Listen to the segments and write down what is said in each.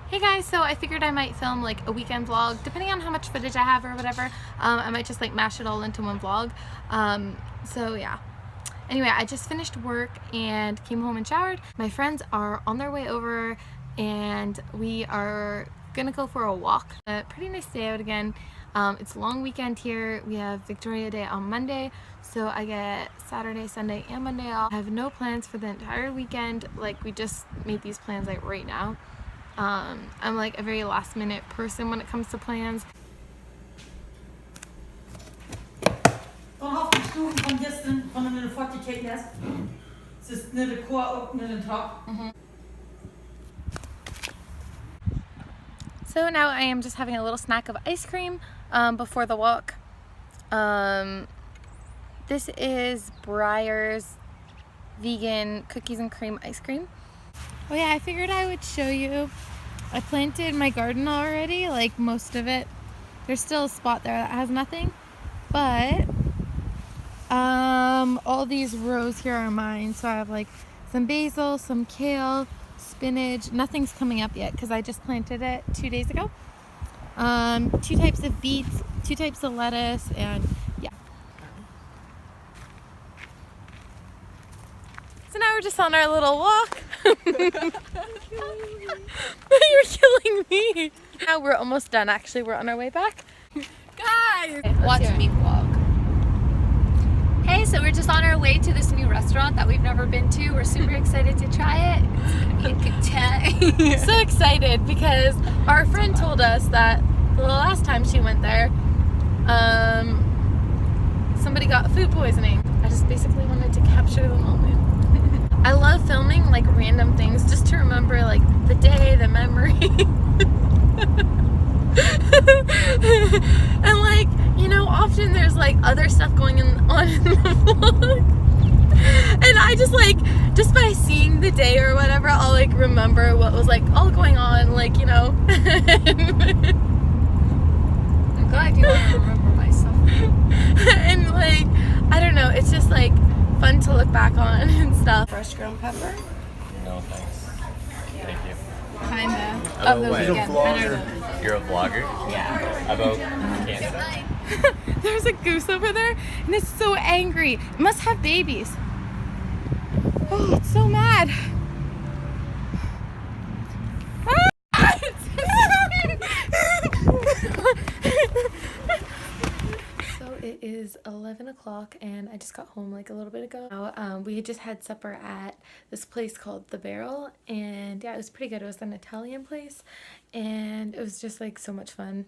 Hey guys, so I figured I might film like a weekend vlog, depending on how much footage I have or whatever. I might just like mash it all into one vlog. So yeah. Anyway, I just finished work and came home and showered. My friends are on their way over and we are gonna go for a walk. A pretty nice day out again. It's a long weekend here. We have Victoria Day on Monday, so I get Saturday, Sunday, and Monday off. I have no plans for the entire weekend. Like, we just made these plans like right now. I'm like a very last minute person when it comes to plans. Dan had ik toen van gisteren van een fattigheid les. Ze is naar de koe op naar de trap. So now I am just having a little snack of ice cream before the walk. This is Breyer's vegan cookies and cream ice cream. Oh yeah, I figured I would show you. I planted my garden already, like most of it. There's still a spot there that has nothing, but all these rows here are mine. So I have like some basil, some kale, spinach. Nothing's coming up yet because I just planted it 2 days ago. 2 types of beets, 2 types of lettuce, and yeah. So now we're just on our little walk. You're killing me. Now we're almost done. Actually, we're on our way back. Guys, Okay, watch hear it. me vlog. Hey, so we're just on our way to this new restaurant that we've never been to. We're super excited to try it. It's gonna be a good time. So excited because our friend told us that the last time she went there, somebody got food poisoning. I just basically wanted to capture the moment. I love filming like random things just to remember like the day, the memory. And like, you know, often there's like other stuff going on in the vlog. And I just like, just by seeing the day or whatever, I'll like remember what was like all going on, like, you know. I'm glad you want to remember my stuff. And like, I don't know, it's just like fun to look back on and stuff. Fresh ground pepper? No, thanks. Thank you. Kinda. About Of the what? weekend. Better than. You're a vlogger? Yeah. About cancer? There's a goose over there and it's so angry. It must have babies. Oh, it's so mad. So it is 11 o'clock and I just got home like a little bit ago. We had just had supper at this place called The Barrel, and yeah, it was pretty good. It was an Italian place and it was just like so much fun.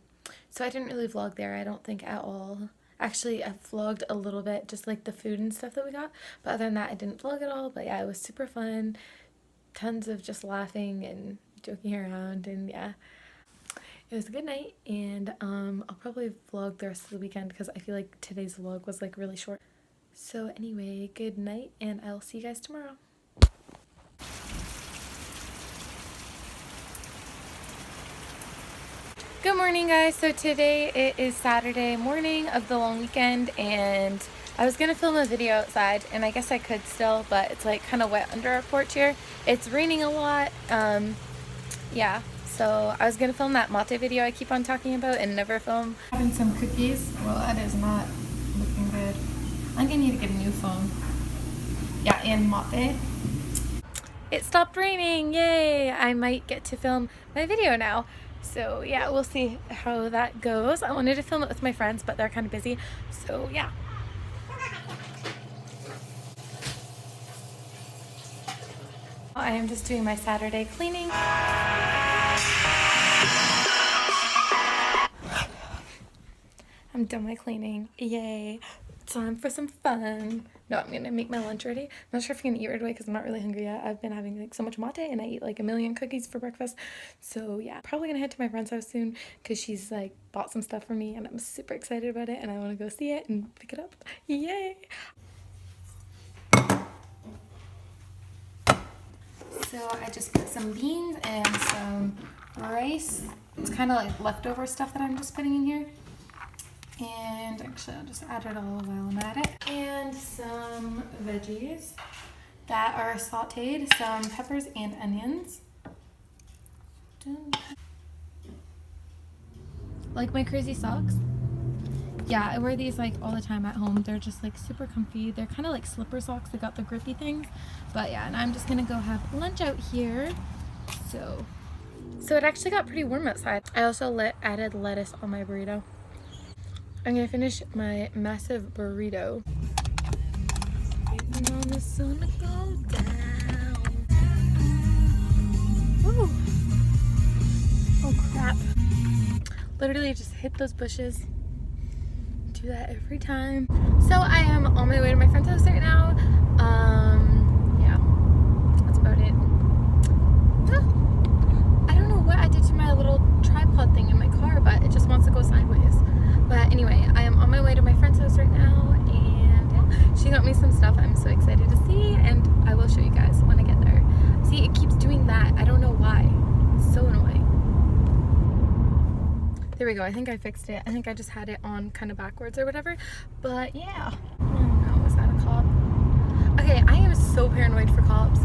So I didn't really vlog there, I don't think, at all. Actually, I vlogged a little bit, just like the food and stuff that we got, but other than that I didn't vlog at all. But yeah, it was super fun. Tons of just laughing and joking around, and yeah, it was a good night. And I'll probably vlog the rest of the weekend because I feel like today's vlog was like really short. So anyway, good night and I'll see you guys tomorrow. Good morning, guys. So today it is Saturday morning of the long weekend, and I was gonna film a video outside, and I guess I could still, but it's like kind of wet under our porch here. It's raining a lot. Yeah, so I was gonna film that mate video I keep on talking about and never film. Having some cookies. Well, that is not looking good. I'm gonna need to get a new phone. Yeah, and mate. It stopped raining, yay! I might get to film my video now. So yeah, we'll see how that goes. I wanted to film it with my friends, but they're kind of busy. So yeah. I am just doing my Saturday cleaning. I'm done my cleaning. Yay. Time for some fun. No, I'm gonna make my lunch ready. I'm not sure if I'm gonna eat right away because I'm not really hungry yet. I've been having like so much mate and I eat like a million cookies for breakfast. So yeah, probably gonna head to my friend's house soon because she's like bought some stuff for me and I'm super excited about it and I want to go see it and pick it up. Yay! So I just put some beans and some rice. It's kind of like leftover stuff that I'm just putting in here. And actually I'll just add it all while I'm at it. And some veggies that are sauteed, some peppers and onions. Done. Like my crazy socks. Yeah, I wear these like all the time at home. They're just like super comfy. They're kind of like slipper socks. They got the grippy things. But yeah, and I'm just gonna go have lunch out here. So it actually got pretty warm outside. I also added lettuce on my burrito. I'm gonna finish my massive burrito. Waiting on the sun to go down. Woo. Oh crap. Literally just hit those bushes. Do that every time. So I am on my way to my friend's house right now. Yeah, that's about it. I don't know what I did to my little tripod thing in my car, but it just wants to go sideways. But anyway, I am on my way to my friend's house right now, and yeah, she got me some stuff I'm so excited to see, and I will show you guys when I get there. See, it keeps doing that. I don't know why. It's so annoying. There we go. I think I fixed it. I think I just had it on kind of backwards or whatever. But yeah. Oh no, is that a cop? Okay, I am so paranoid for cops.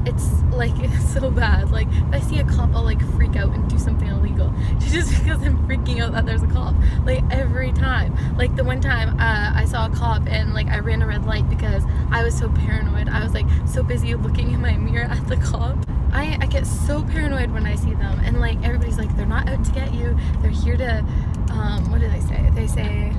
It's like, it's so bad. Like, if I see a cop, I'll like freak out and do something illegal. Just because I'm freaking out that there's a cop. Like, every time. Like, the one time I saw a cop and like I ran a red light because I was so paranoid. I was like so busy looking in my mirror at the cop. I get so paranoid when I see them, and like everybody's like, they're not out to get you, they're here to what do they say? They say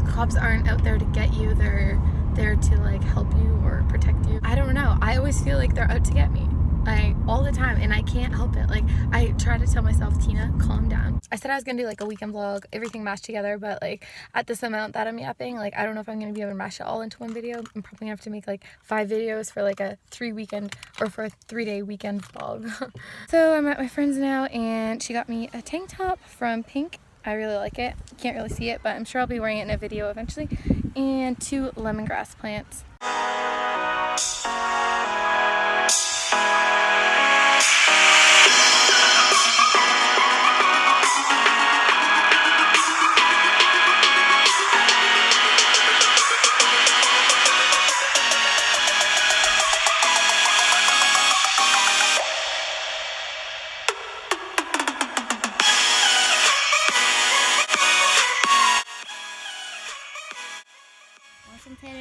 cops aren't out there to get you, they're there to like help you or protect you. I don't know, I always feel like they're out to get me, like all the time, and I can't help it. Like, I try to tell myself, Tina, calm down. I said I was gonna do like a weekend vlog, everything mashed together, but like at this amount that I'm yapping, like I don't know if I'm gonna be able to mash it all into one video. I'm probably gonna have to make like 5 videos for like a 3-day weekend vlog. So I'm at my friend's now, and she got me a tank top from Pink. I really like it. You can't really see it, but I'm sure I'll be wearing it in a video eventually. And 2 lemongrass plants.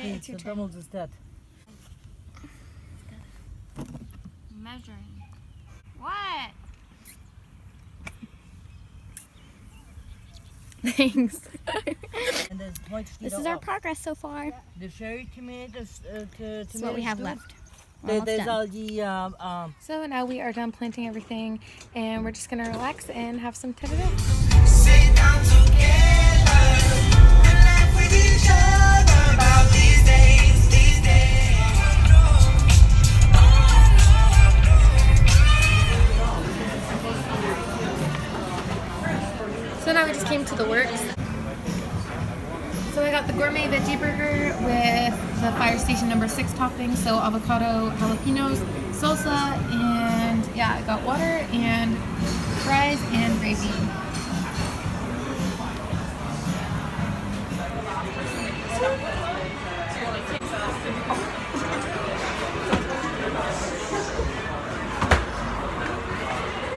It's your turn. Is that? Measuring. What? Thanks. And there's This is our progress so far. The cherry tomatoes. This is what we have left. There's all the So now we are done planting everything, and we're just gonna relax and have some ta-da. Sit down together and laugh with each other about these days, these days. So now we just came to the works. So I got the gourmet veggie burger with the Fire Station number 6 topping, so avocado, jalapenos, salsa, and yeah, I got water and fries and gravy.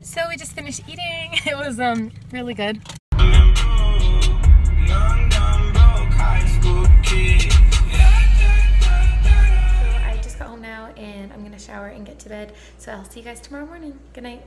So we just finished eating. It was really good. I just got home now, and I'm gonna shower and get to bed. So I'll see you guys tomorrow morning. Good night.